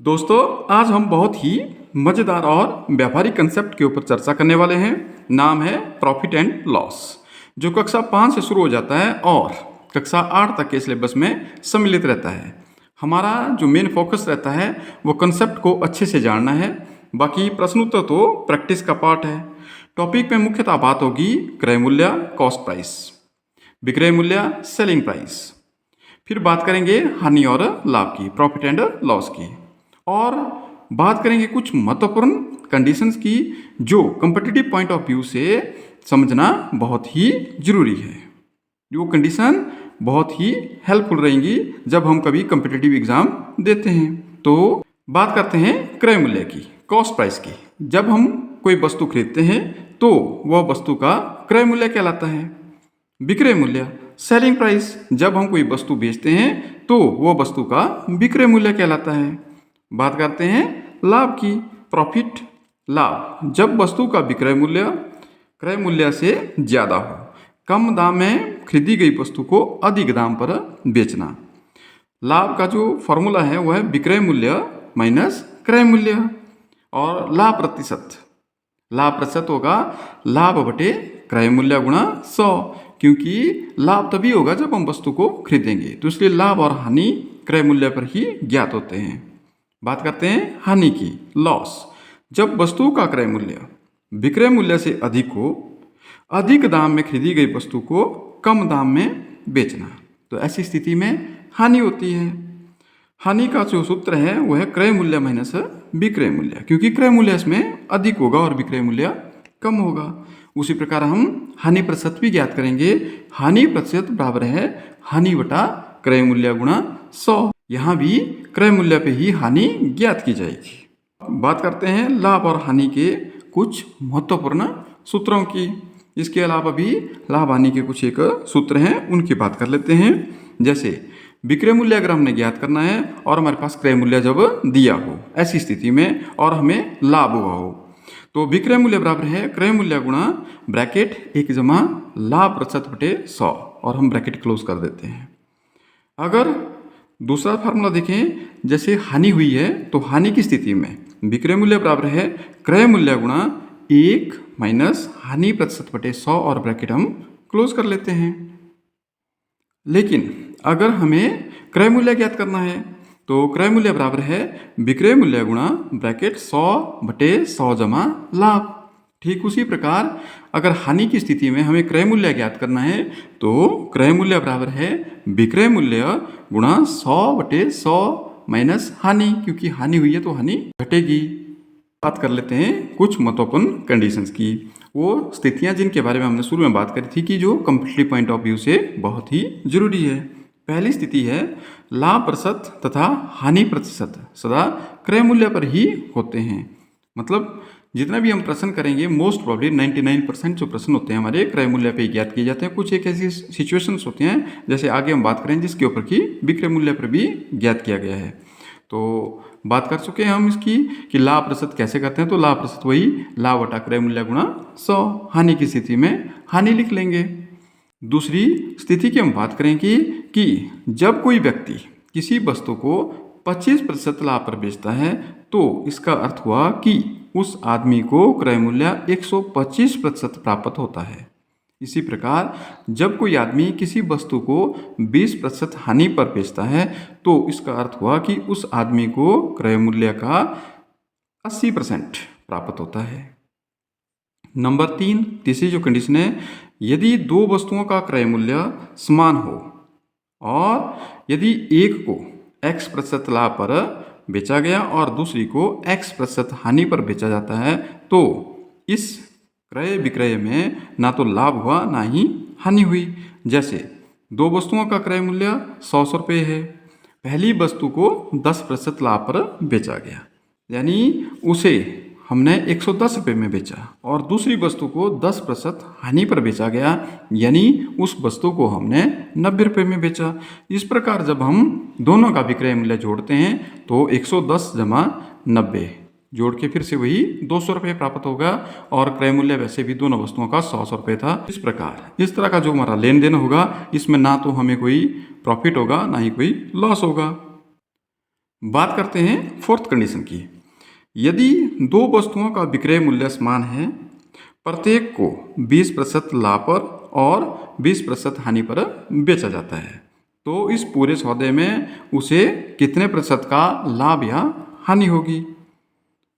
दोस्तों, आज हम बहुत ही मज़ेदार और व्यापारिक कंसेप्ट के ऊपर चर्चा करने वाले हैं। नाम है प्रॉफिट एंड लॉस, जो कक्षा 5 से शुरू हो जाता है और कक्षा 8 तक के सिलेबस में सम्मिलित रहता है। हमारा जो मेन फोकस रहता है वो कंसेप्ट को अच्छे से जानना है, बाकी प्रश्नोत्तर तो प्रैक्टिस का पार्ट है। टॉपिक में मुख्यतः बात होगी क्रय मूल्य, कॉस्ट प्राइस, विक्रय मूल्य, सेलिंग प्राइस। फिर बात करेंगे हानि और लाभ की, प्रॉफिट एंड लॉस की, और बात करेंगे कुछ महत्वपूर्ण कंडीशंस की जो कम्पिटिटिव पॉइंट ऑफ व्यू से समझना बहुत ही जरूरी है। वो कंडीशन बहुत ही हेल्पफुल रहेंगी जब हम कभी कम्पिटिटिव एग्जाम देते हैं। तो बात करते हैं क्रय मूल्य की, कॉस्ट प्राइस की। जब हम कोई वस्तु खरीदते हैं तो वह वस्तु का क्रय मूल्य कहलाता है। विक्रय मूल्य, सेलिंग प्राइस, जब हम कोई वस्तु बेचते हैं तो वह वस्तु का विक्रय मूल्य कहलाता है। बात करते हैं लाभ की, प्रॉफिट, लाभ, जब वस्तु का विक्रय मूल्य क्रय मूल्य से ज़्यादा हो, कम दाम में खरीदी गई वस्तु को अधिक दाम पर बेचना। लाभ का जो फॉर्मूला है वह है विक्रय मूल्य माइनस क्रय मूल्य। और लाभ प्रतिशत, लाभ प्रतिशत होगा लाभ बटे क्रय मूल्य गुणा 100, क्योंकि लाभ तभी होगा जब हम वस्तु को खरीदेंगे, तो इसलिए लाभ और हानि क्रय मूल्य पर ही ज्ञात होते हैं। बात करते हैं हानि की, लॉस, जब वस्तु का क्रय मूल्य विक्रय मूल्य से अधिक हो, अधिक दाम में खरीदी गई वस्तु को कम दाम में बेचना, तो ऐसी स्थिति में हानि होती है। हानि का जो सूत्र है वह है क्रय मूल्य माइनस विक्रय मूल्य, क्योंकि क्रय मूल्य इसमें अधिक होगा और विक्रय मूल्य कम होगा। उसी प्रकार हम हानि प्रतिशत भी ज्ञात करेंगे। हानि प्रतिशत बराबर है हानि बटा क्रय मूल्य गुणा 100। यहाँ भी क्रय मूल्य पे ही हानि ज्ञात की जाएगी। बात करते हैं लाभ और हानि के कुछ महत्वपूर्ण सूत्रों की। इसके अलावा भी लाभ हानि के कुछ एक सूत्र हैं, उनकी बात कर लेते हैं। जैसे विक्रय मूल्य अगर हमने ज्ञात करना है और हमारे पास क्रय मूल्य जब दिया हो ऐसी स्थिति में और हमें लाभ हुआ हो, तो विक्रय मूल्य बराबर है क्रय मूल्य गुणा ब्रैकेट 1 जमा लाभ प्रतिशत बटे 100, और हम ब्रैकेट क्लोज कर देते हैं। अगर दूसरा फार्मूला देखें, जैसे हानि हुई है तो हानि की स्थिति में विक्रय मूल्य बराबर है क्रय मूल्य गुणा 1 माइनस हानि प्रतिशत बटे 100, और ब्रैकेट हम क्लोज कर लेते हैं। लेकिन अगर हमें क्रय मूल्य ज्ञात करना है तो क्रय मूल्य बराबर है विक्रय मूल्य गुणा ब्रैकेट 100 बटे 100 जमा लाभ। ठीक उसी प्रकार अगर हानि की स्थिति में हमें क्रय मूल्य ज्ञात करना है तो क्रय मूल्य बराबर है विक्रय मूल्य गुणा 100 बटे 100 माइनस हानि, क्योंकि हानि हुई है तो हानि घटेगी। बात कर लेते हैं कुछ महत्वपूर्ण कंडीशंस की, वो स्थितियां जिनके बारे में हमने शुरू में बात करी थी कि जो कम्पिटिटिव पॉइंट ऑफ व्यू से बहुत ही जरूरी है। पहली स्थिति है लाभ प्रतिशत तथा हानि प्रतिशत सदा क्रय मूल्य पर ही होते हैं। मतलब जितना भी हम प्रश्न करेंगे मोस्ट प्रॉब्ली 99% जो प्रश्न होते हैं हमारे क्रय मूल्य पे ज्ञात किए जाते हैं। कुछ एक ऐसी सिचुएशंस होते हैं, जैसे आगे हम बात करेंगे जिसके ऊपर की विक्रय मूल्य पर भी ज्ञात किया गया है। तो बात कर चुके हैं हम इसकी कि लाभ प्रतिशत कैसे करते हैं, तो लाभ प्रतिशत वही लाभ बटा क्रय मूल्य गुणा 100। हानि की स्थिति में हानि लिख लेंगे। दूसरी स्थिति की हम बात करेंगे कि जब कोई व्यक्ति किसी वस्तु को 25% लाभ पर बेचता है तो इसका अर्थ हुआ कि उस आदमी को क्रय मूल्य 125% प्राप्त होता है। इसी प्रकार जब कोई आदमी किसी वस्तु को 20% हानि पर बेचता है तो इसका अर्थ हुआ कि उस आदमी को क्रय मूल्य का 80% प्राप्त होता है। नंबर 3, तीसरी जो कंडीशन है, यदि दो वस्तुओं का क्रय मूल्य समान हो और यदि एक को X% लाभ पर बेचा गया और दूसरी को X% हानि पर बेचा जाता है तो इस क्रय विक्रय में ना तो लाभ हुआ ना ही हानि हुई। जैसे दो वस्तुओं का क्रय मूल्य 100 रुपये है, पहली वस्तु को 10% लाभ पर बेचा गया, यानी उसे हमने 110 रुपये में बेचा, और दूसरी वस्तु को 10% हानि पर बेचा गया, यानी उस वस्तु को हमने 90 रुपये में बेचा। इस प्रकार जब हम दोनों का विक्रय मूल्य जोड़ते हैं तो 110 जमा 90 जोड़ के फिर से वही 200 रुपये प्राप्त होगा, और क्रय मूल्य वैसे भी दोनों वस्तुओं का 100 रुपये था। इस प्रकार इस तरह का जो हमारा लेन देन होगा इसमें ना तो हमें कोई प्रॉफिट होगा ना ही कोई लॉस होगा। बात करते हैं फोर्थ कंडीशन की। यदि दो वस्तुओं का विक्रय मूल्य समान है, प्रत्येक को 20% लाभ पर और 20% हानि पर बेचा जाता है, तो इस पूरे सौदे में उसे कितने प्रतिशत का लाभ या हानि होगी।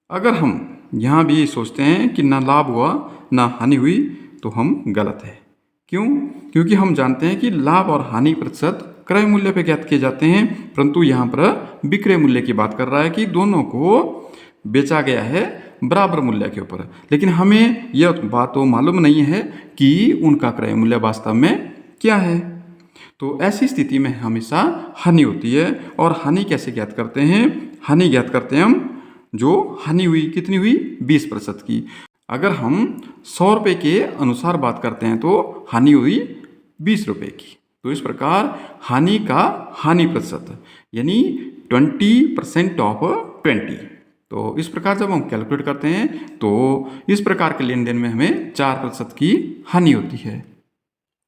अगर हम यहाँ भी सोचते हैं कि ना लाभ हुआ ना हानि हुई, तो हम गलत है। क्यों? क्योंकि हम जानते हैं कि लाभ और हानि प्रतिशत क्रय मूल्य पे ज्ञात किए जाते हैं, परंतु यहाँ पर विक्रय मूल्य की बात कर रहा है कि दोनों को बेचा गया है बराबर मूल्य के ऊपर। लेकिन हमें यह बात तो मालूम नहीं है कि उनका क्रय मूल्य वास्तव में क्या है। तो ऐसी स्थिति में हमेशा हानि होती है। और हानि कैसे ज्ञात करते हैं? हानि ज्ञात करते हैं हम, जो हानि हुई कितनी हुई? 20% की। अगर हम 100 रुपये के अनुसार बात करते हैं तो हानि हुई 20 रुपये की। तो इस प्रकार हानि का हानि प्रतिशत यानी 20% ऑफ 20। तो इस प्रकार जब हम कैलकुलेट करते हैं तो इस प्रकार के लेन देन में हमें 4% की हानि होती है।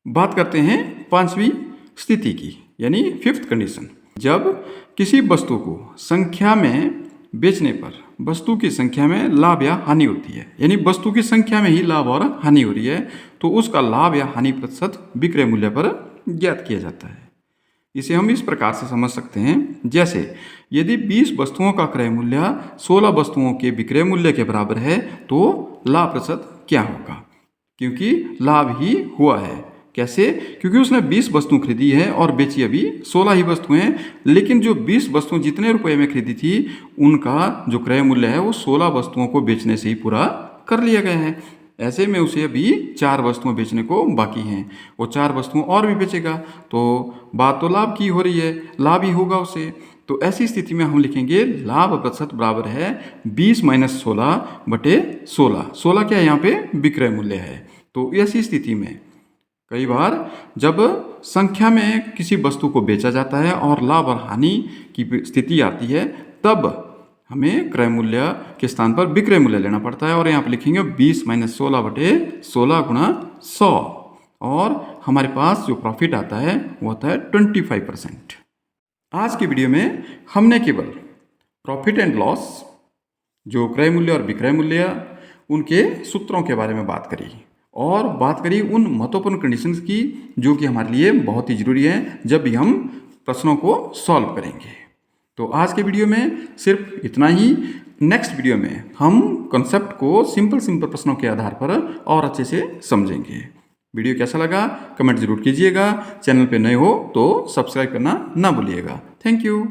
बात करते हैं पांचवी स्थिति की, यानी फिफ्थ कंडीशन। जब किसी वस्तु को संख्या में बेचने पर वस्तु की संख्या में लाभ या हानि होती है, यानी वस्तु की संख्या में ही लाभ और हानि हो रही है, तो उसका लाभ या हानि प्रतिशत विक्रय मूल्य पर ज्ञात किया जाता है। इसे हम इस प्रकार से समझ सकते हैं, जैसे यदि 20 वस्तुओं का क्रय मूल्य 16 वस्तुओं के विक्रय मूल्य के बराबर है, तो लाभ प्रतिशत क्या होगा? क्योंकि लाभ ही हुआ है। कैसे? क्योंकि उसने 20 वस्तुएं खरीदी है और बेची अभी 16 ही वस्तुएं, लेकिन जो 20 वस्तुएं जितने रुपए में खरीदी थी, उनका जो क्रय मूल्य है वो 16 वस्तुओं को बेचने से ही पूरा कर लिया गया है। ऐसे में उसे अभी 4 वस्तुएं बेचने को बाकी हैं। वो 4 वस्तुएं और भी बेचेगा, तो बात तो लाभ की हो रही है, लाभ ही होगा उसे। तो ऐसी स्थिति में हम लिखेंगे लाभ प्रतिशत बराबर है 20 - 16/16। 16 क्या है यहाँ पे? विक्रय मूल्य है। तो ऐसी स्थिति में कई बार जब संख्या में किसी वस्तु को बेचा जाता है और लाभ और हानि की स्थिति आती है, तब हमें क्रय मूल्य के स्थान पर विक्रय मूल्य लेना पड़ता है। और यहाँ पर लिखेंगे 20 - 16/16 × 100, और हमारे पास जो प्रॉफिट आता है वो होता है 25%। आज की वीडियो में हमने केवल प्रॉफिट एंड लॉस, जो क्रय मूल्य और विक्रय मूल्य, उनके सूत्रों के बारे में बात करी, और बात करी उन महत्वपूर्ण कंडीशंस की जो कि हमारे लिए बहुत ही ज़रूरी है जब भी हम प्रश्नों को सॉल्व करेंगे। तो आज के वीडियो में सिर्फ इतना ही। नेक्स्ट वीडियो में हम कॉन्सेप्ट को सिंपल प्रश्नों के आधार पर और अच्छे से समझेंगे। वीडियो कैसा लगा कमेंट जरूर कीजिएगा। चैनल पे नए हो तो सब्सक्राइब करना ना भूलिएगा। Thank you.